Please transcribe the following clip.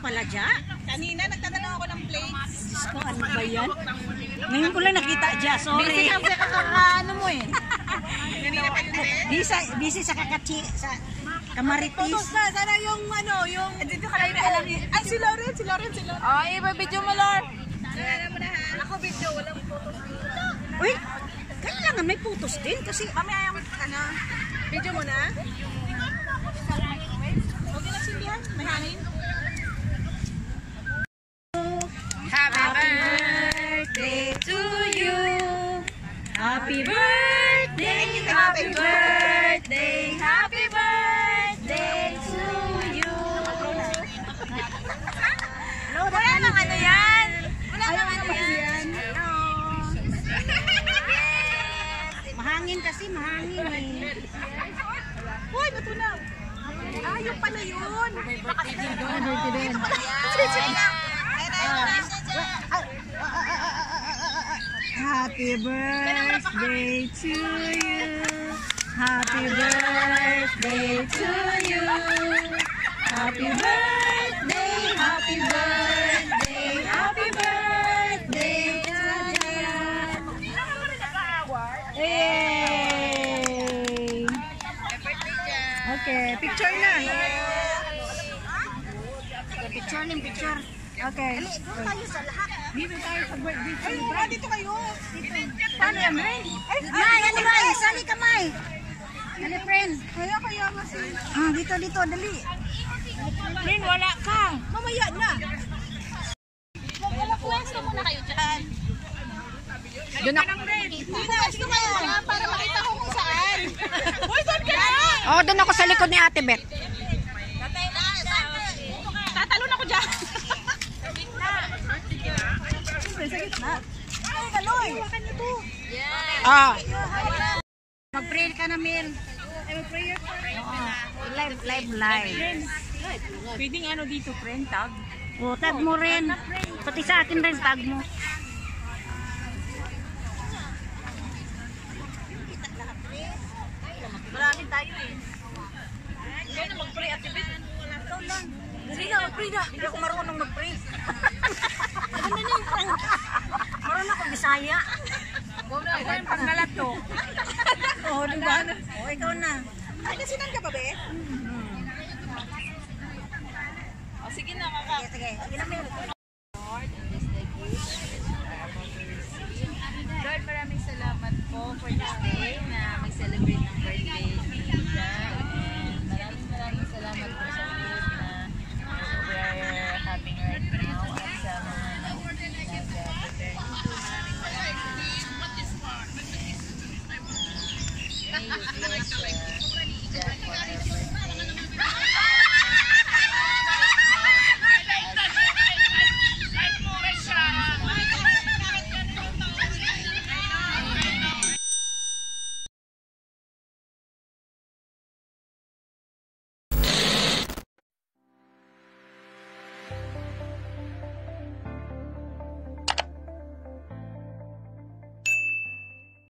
pala dya? Kanina nagtatanong ako ng plates. Diyos ko, ano ba yan? Ngayon ko lang nakita dya, sorry. Busy ka sa kakakaano mo eh. Kanina pa yun din? Busy sa kakachi, sa kamaritis. Photos na, sana yung ano, yung... Dito ka lang alam niya. Ay, si Lauren. Oh, iba-video mo, Lord. Alam mo na ha. Ako video, walang photos dito. Uy, kailangan may photos din kasi... Mamaya yung, ano, video mo na. Okay na sindihan, may hangin. Happy birthday to you. Happy birthday, happy birthday, happy birthday to you. Wala nang ano yan. Wala nang ano yan. Mahangin kasi, mahangin eh. Uy, ba't na? Ah, yung pala yun. Happy birthday to you. Happy birthday to you. Happy birthday, happy birthday, happy birthday to you. Yay! Okay, picture na. Picture. Okay. Doon tayo sa lahat. Dito tayo sa birthday. Ay, wala dito kayo. Paano yan, Ren? May, May, sali ka, May. Dali, friend. Kaya nga si... Ah, dito, dali. Ren, wala ka. Mamaya na. Pwesto muna kayo dyan. Doon ako. Sige kayo para makita ko kung saan. Boy, doon ka na! Oh, doon ako sa likod ni Ate Beth. Tatalon ako dyan. Sa gitna. Ay, galoy. Hawakan niyo to. Ah. Mag-pray ka na, Mel. Ay, mag-prayer for Live. Pwedeng ano dito, friend, tag? Oh, tag mo rin. Pati sa akin rin, tag mo. Maraming tayo eh. Kaya na mag-pray at ibig. Ikaw lang. Dali na, mag-pray na. Hindi ako marunong mag-pray. Ano na yung prank? Marunong ako Bisaya. Ito yung panggalat to. Oo, diba? Oo, ikaw na. Ay, kasinan ka ba, be? O, sige na, kaka. Sige. Sige na, Mel. Lord, maraming salamat po for this day na mag-celebrate ng birthday ni Lisa. And maraming salamat po sa food na we're having right now at sa mga nag-prepare nito. Maraming salamat. May you bless Jack forever.